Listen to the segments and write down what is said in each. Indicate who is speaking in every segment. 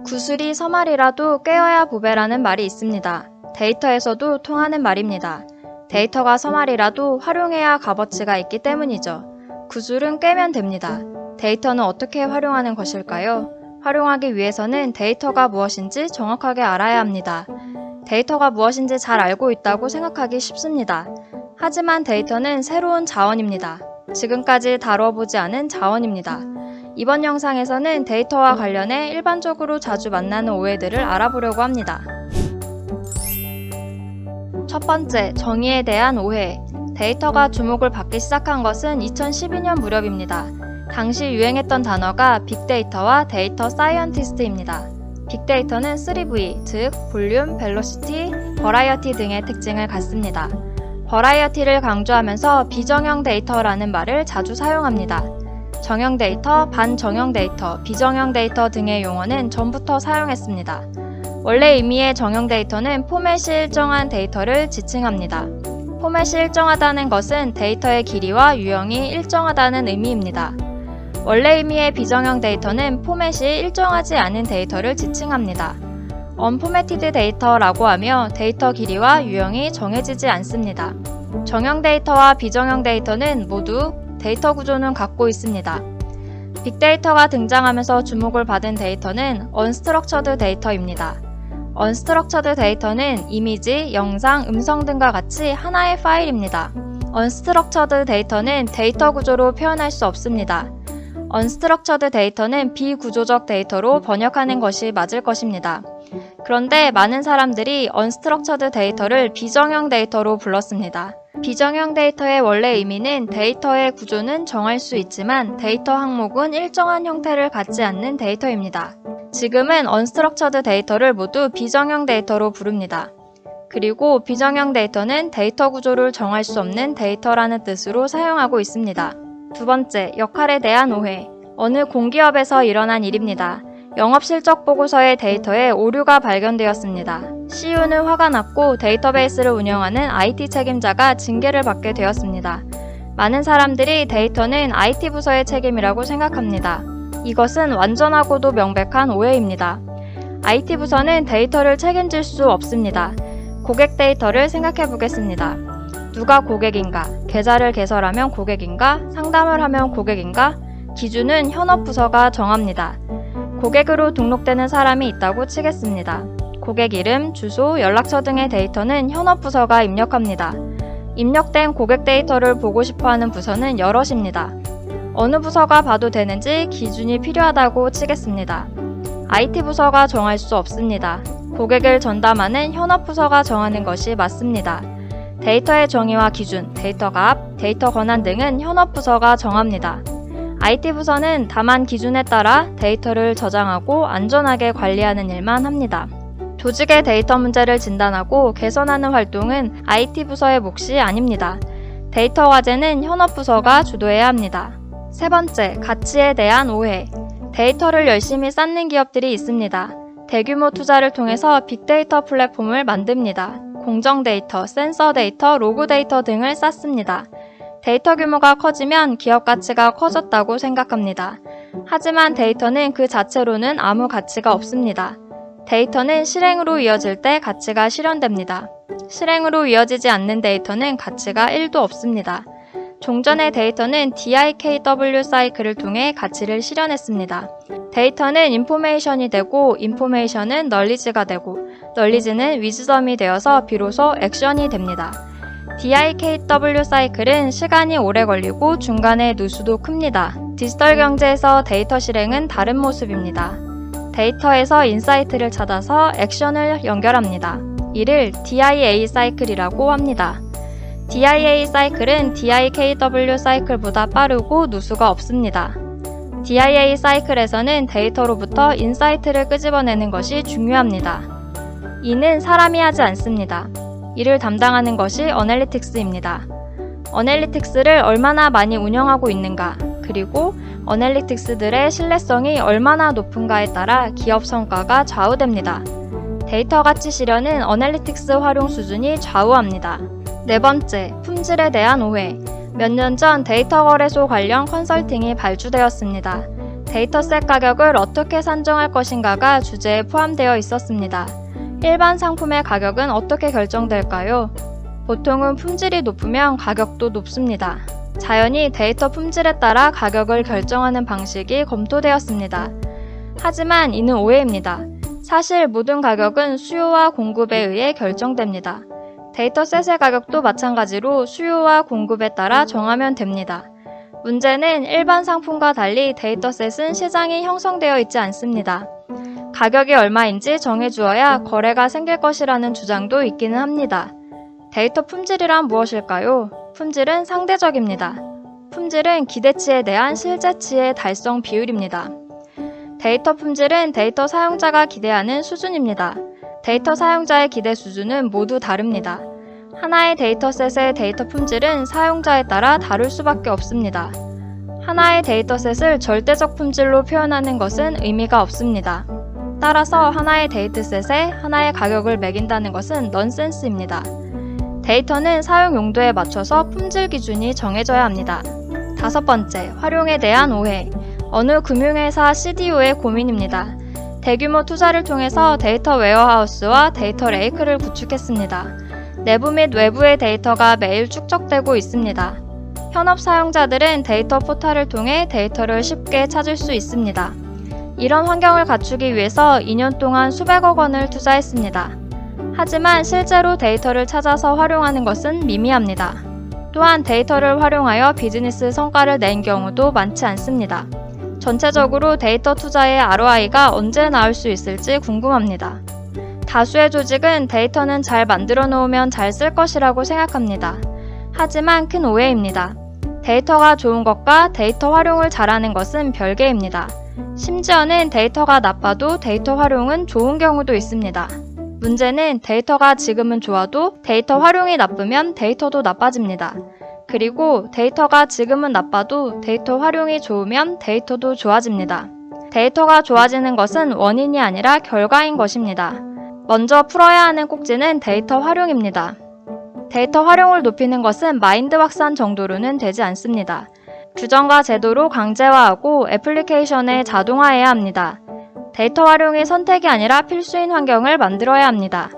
Speaker 1: 구슬이 서말이라도 꿰어야 보배라는 말이 있습니다. 데이터에서도 통하는 말입니다. 데이터가 서말이라도 활용해야 값어치가 있기 때문이죠. 구슬은 꿰면 됩니다. 데이터는 어떻게 활용하는 것일까요? 활용하기 위해서는 데이터가 무엇인지 정확하게 알아야 합니다. 데이터가 무엇인지 잘 알고 있다고 생각하기 쉽습니다. 하지만 데이터는 새로운 자원입니다. 지금까지 다뤄보지 않은 자원입니다. 이번 영상에서는 데이터와 관련해 일반적으로 자주 만나는 오해들을 알아보려고 합니다. 첫 번째, 정의에 대한 오해. 데이터가 주목을 받기 시작한 것은 2012년 무렵입니다. 당시 유행했던 단어가 빅데이터와 데이터 사이언티스트입니다. 빅데이터는 3V, 즉 볼륨, 벨로시티, 버라이어티 등의 특징을 갖습니다. 버라이어티를 강조하면서 비정형 데이터라는 말을 자주 사용합니다. 정형 데이터, 반정형 데이터, 비정형 데이터 등의 용어는 전부터 사용했습니다. 원래 의미의 정형 데이터는 포맷이 일정한 데이터를 지칭합니다. 포맷이 일정하다는 것은 데이터의 길이와 유형이 일정하다는 의미입니다. 원래 의미의 비정형 데이터는 포맷이 일정하지 않은 데이터를 지칭합니다. 언포매티드 데이터라고 하며 데이터 길이와 유형이 정해지지 않습니다. 정형 데이터와 비정형 데이터는 모두 데이터 구조는 갖고 있습니다. 빅데이터가 등장하면서 주목을 받은 데이터는 언스트럭처드 데이터입니다. 언스트럭처드 데이터는 이미지, 영상, 음성 등과 같이 하나의 파일입니다. 언스트럭처드 데이터는 데이터 구조로 표현할 수 없습니다. 언스트럭처드 데이터는 비구조적 데이터로 번역하는 것이 맞을 것입니다. 그런데 많은 사람들이 언스트럭처드 데이터를 비정형 데이터로 불렀습니다. 비정형 데이터의 원래 의미는 데이터의 구조는 정할 수 있지만 데이터 항목은 일정한 형태를 갖지 않는 데이터입니다. 지금은 언스트럭처드 데이터를 모두 비정형 데이터로 부릅니다. 그리고 비정형 데이터는 데이터 구조를 정할 수 없는 데이터라는 뜻으로 사용하고 있습니다. 두 번째, 역할에 대한 오해. 어느 공기업에서 일어난 일입니다. 영업실적 보고서의 데이터에 오류가 발견되었습니다. CEO는 화가 났고 데이터베이스를 운영하는 IT 책임자가 징계를 받게 되었습니다. 많은 사람들이 데이터는 IT 부서의 책임이라고 생각합니다. 이것은 완전하고도 명백한 오해입니다. IT 부서는 데이터를 책임질 수 없습니다. 고객 데이터를 생각해 보겠습니다. 누가 고객인가? 계좌를 개설하면 고객인가? 상담을 하면 고객인가? 기준은 현업부서가 정합니다. 고객으로 등록되는 사람이 있다고 치겠습니다. 고객 이름, 주소, 연락처 등의 데이터는 현업부서가 입력합니다. 입력된 고객 데이터를 보고 싶어하는 부서는 여럿입니다. 어느 부서가 봐도 되는지 기준이 필요하다고 치겠습니다. IT 부서가 정할 수 없습니다. 고객을 전담하는 현업부서가 정하는 것이 맞습니다. 데이터의 정의와 기준, 데이터 값, 데이터 권한 등은 현업부서가 정합니다. IT 부서는 다만 기준에 따라 데이터를 저장하고 안전하게 관리하는 일만 합니다. 조직의 데이터 문제를 진단하고 개선하는 활동은 IT 부서의 몫이 아닙니다. 데이터 과제는 현업부서가 주도해야 합니다. 세 번째, 가치에 대한 오해. 데이터를 열심히 쌓는 기업들이 있습니다. 대규모 투자를 통해서 빅데이터 플랫폼을 만듭니다. 공정 데이터, 센서 데이터, 로그 데이터 등을 쌓습니다. 데이터 규모가 커지면 기업 가치가 커졌다고 생각합니다. 하지만 데이터는 그 자체로는 아무 가치가 없습니다. 데이터는 실행으로 이어질 때 가치가 실현됩니다. 실행으로 이어지지 않는 데이터는 가치가 1도 없습니다. 종전의 데이터는 DIKW 사이클을 통해 가치를 실현했습니다. 데이터는 인포메이션이 되고 인포메이션은 널리지가 되고 널리지는 위즈덤이 되어서 비로소 액션이 됩니다. DIKW 사이클은 시간이 오래 걸리고 중간에 누수도 큽니다. 디지털 경제에서 데이터 실행은 다른 모습입니다. 데이터에서 인사이트를 찾아서 액션을 연결합니다. 이를 DIA 사이클이라고 합니다. DIA 사이클은 DIKW 사이클보다 빠르고 누수가 없습니다. DIA 사이클에서는 데이터로부터 인사이트를 끄집어내는 것이 중요합니다. 이는 사람이 하지 않습니다. 이를 담당하는 것이 어널리틱스입니다. 어널리틱스를 얼마나 많이 운영하고 있는가, 그리고 어널리틱스들의 신뢰성이 얼마나 높은가에 따라 기업 성과가 좌우됩니다. 데이터 가치 실현은 어널리틱스 활용 수준이 좌우합니다. 네 번째, 품질에 대한 오해. 몇 년 전 데이터 거래소 관련 컨설팅이 발주되었습니다. 데이터셋 가격을 어떻게 산정할 것인가가 주제에 포함되어 있었습니다. 일반 상품의 가격은 어떻게 결정될까요? 보통은 품질이 높으면 가격도 높습니다. 자연히 데이터 품질에 따라 가격을 결정하는 방식이 검토되었습니다. 하지만 이는 오해입니다. 사실 모든 가격은 수요와 공급에 의해 결정됩니다. 데이터셋의 가격도 마찬가지로 수요와 공급에 따라 정하면 됩니다. 문제는 일반 상품과 달리 데이터셋은 시장이 형성되어 있지 않습니다. 가격이 얼마인지 정해주어야 거래가 생길 것이라는 주장도 있기는 합니다. 데이터 품질이란 무엇일까요? 품질은 상대적입니다. 품질은 기대치에 대한 실제치의 달성 비율입니다. 데이터 품질은 데이터 사용자가 기대하는 수준입니다. 데이터 사용자의 기대 수준은 모두 다릅니다. 하나의 데이터셋의 데이터 품질은 사용자에 따라 다를 수밖에 없습니다. 하나의 데이터셋을 절대적 품질로 표현하는 것은 의미가 없습니다. 따라서 하나의 데이터셋에 하나의 가격을 매긴다는 것은 넌센스입니다. 데이터는 사용 용도에 맞춰서 품질 기준이 정해져야 합니다. 5번째, 활용에 대한 오해. 어느 금융회사 CDO의 고민입니다. 대규모 투자를 통해서 데이터 웨어하우스와 데이터 레이크를 구축했습니다. 내부 및 외부의 데이터가 매일 축적되고 있습니다. 현업 사용자들은 데이터 포탈을 통해 데이터를 쉽게 찾을 수 있습니다. 이런 환경을 갖추기 위해서 2년 동안 수백억 원을 투자했습니다. 하지만 실제로 데이터를 찾아서 활용하는 것은 미미합니다. 또한 데이터를 활용하여 비즈니스 성과를 낸 경우도 많지 않습니다. 전체적으로 데이터 투자의 ROI가 언제 나올 수 있을지 궁금합니다. 다수의 조직은 데이터는 잘 만들어 놓으면 잘 쓸 것이라고 생각합니다. 하지만 큰 오해입니다. 데이터가 좋은 것과 데이터 활용을 잘하는 것은 별개입니다. 심지어는 데이터가 나빠도 데이터 활용은 좋은 경우도 있습니다. 문제는 데이터가 지금은 좋아도 데이터 활용이 나쁘면 데이터도 나빠집니다. 그리고 데이터가 지금은 나빠도 데이터 활용이 좋으면 데이터도 좋아집니다. 데이터가 좋아지는 것은 원인이 아니라 결과인 것입니다. 먼저 풀어야 하는 꼭지는 데이터 활용입니다. 데이터 활용을 높이는 것은 마인드 확산 정도로는 되지 않습니다. 규정과 제도로 강제화하고 애플리케이션에 자동화해야 합니다. 데이터 활용이 선택이 아니라 필수인 환경을 만들어야 합니다.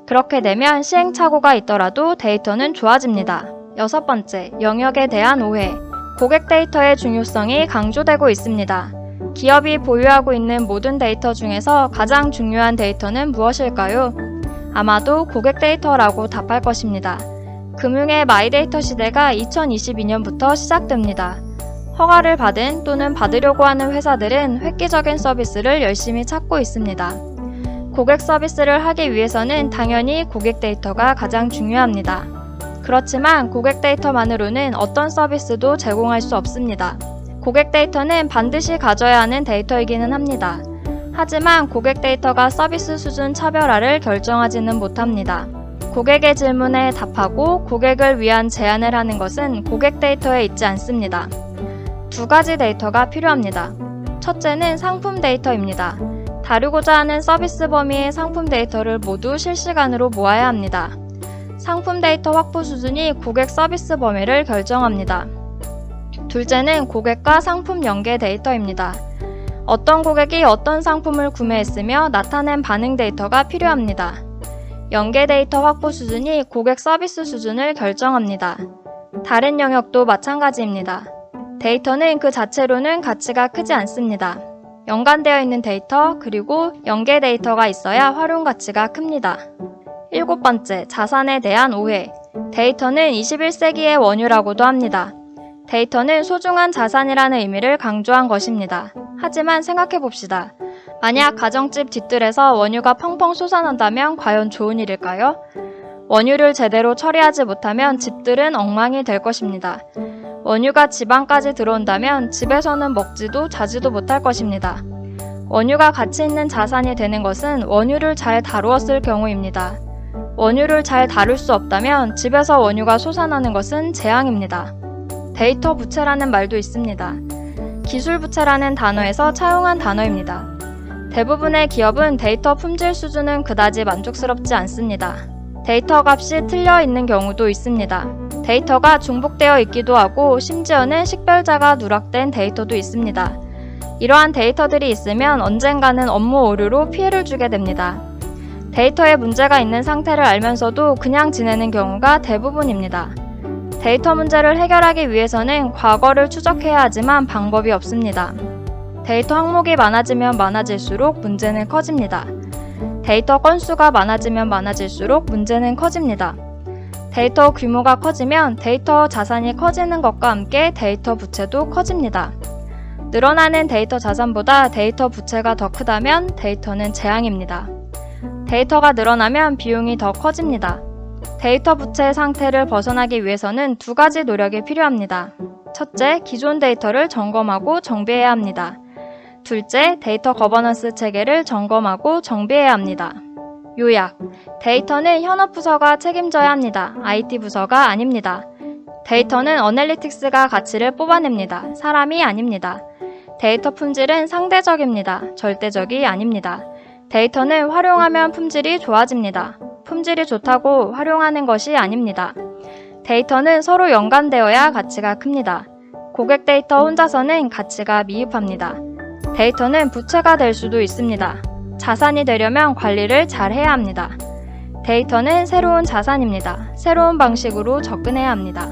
Speaker 1: 그렇게 되면 시행착오가 있더라도 데이터는 좋아집니다. 6번째, 영역에 대한 오해. 고객 데이터의 중요성이 강조되고 있습니다. 기업이 보유하고 있는 모든 데이터 중에서 가장 중요한 데이터는 무엇일까요? 아마도 고객 데이터라고 답할 것입니다. 금융의 마이데이터 시대가 2022년부터 시작됩니다. 허가를 받은 또는 받으려고 하는 회사들은 획기적인 서비스를 열심히 찾고 있습니다. 고객 서비스를 하기 위해서는 당연히 고객 데이터가 가장 중요합니다. 그렇지만 고객 데이터만으로는 어떤 서비스도 제공할 수 없습니다. 고객 데이터는 반드시 가져야 하는 데이터이기는 합니다. 하지만 고객 데이터가 서비스 수준 차별화를 결정하지는 못합니다. 고객의 질문에 답하고 고객을 위한 제안을 하는 것은 고객 데이터에 있지 않습니다. 두 가지 데이터가 필요합니다. 첫째는 상품 데이터입니다. 다루고자 하는 서비스 범위의 상품 데이터를 모두 실시간으로 모아야 합니다. 상품 데이터 확보 수준이 고객 서비스 범위를 결정합니다. 둘째는 고객과 상품 연계 데이터입니다. 어떤 고객이 어떤 상품을 구매했으며 나타낸 반응 데이터가 필요합니다. 연계 데이터 확보 수준이 고객 서비스 수준을 결정합니다. 다른 영역도 마찬가지입니다. 데이터는 그 자체로는 가치가 크지 않습니다. 연관되어 있는 데이터 그리고 연계 데이터가 있어야 활용 가치가 큽니다. 7번째, 자산에 대한 오해. 데이터는 21세기의 원유라고도 합니다. 데이터는 소중한 자산이라는 의미를 강조한 것입니다. 하지만 생각해봅시다. 만약 가정집 뒷뜰에서 원유가 펑펑 솟아난다면 과연 좋은 일일까요? 원유를 제대로 처리하지 못하면 집들은 엉망이 될 것입니다. 원유가 집 안까지 들어온다면 집에서는 먹지도 자지도 못할 것입니다. 원유가 가치 있는 자산이 되는 것은 원유를 잘 다루었을 경우입니다. 원유를 잘 다룰 수 없다면 집에서 원유가 솟아나는 것은 재앙입니다. 데이터 부채라는 말도 있습니다. 기술 부채라는 단어에서 차용한 단어입니다. 대부분의 기업은 데이터 품질 수준은 그다지 만족스럽지 않습니다. 데이터 값이 틀려 있는 경우도 있습니다. 데이터가 중복되어 있기도 하고 심지어는 식별자가 누락된 데이터도 있습니다. 이러한 데이터들이 있으면 언젠가는 업무 오류로 피해를 주게 됩니다. 데이터에 문제가 있는 상태를 알면서도 그냥 지내는 경우가 대부분입니다. 데이터 문제를 해결하기 위해서는 과거를 추적해야 하지만 방법이 없습니다. 데이터 항목이 많아지면 많아질수록 문제는 커집니다. 데이터 건수가 많아지면 많아질수록 문제는 커집니다. 데이터 규모가 커지면 데이터 자산이 커지는 것과 함께 데이터 부채도 커집니다. 늘어나는 데이터 자산보다 데이터 부채가 더 크다면 데이터는 재앙입니다. 데이터가 늘어나면 비용이 더 커집니다. 데이터 부채 상태를 벗어나기 위해서는 두 가지 노력이 필요합니다. 첫째, 기존 데이터를 점검하고 정비해야 합니다. 둘째, 데이터 거버넌스 체계를 점검하고 정비해야 합니다. 요약, 데이터는 현업부서가 책임져야 합니다. IT 부서가 아닙니다. 데이터는 어널리틱스가 가치를 뽑아냅니다. 사람이 아닙니다. 데이터 품질은 상대적입니다. 절대적이 아닙니다. 데이터는 활용하면 품질이 좋아집니다. 품질이 좋다고 활용하는 것이 아닙니다. 데이터는 서로 연관되어야 가치가 큽니다. 고객 데이터 혼자서는 가치가 미흡합니다. 데이터는 부채가 될 수도 있습니다. 자산이 되려면 관리를 잘 해야 합니다. 데이터는 새로운 자산입니다. 새로운 방식으로 접근해야 합니다.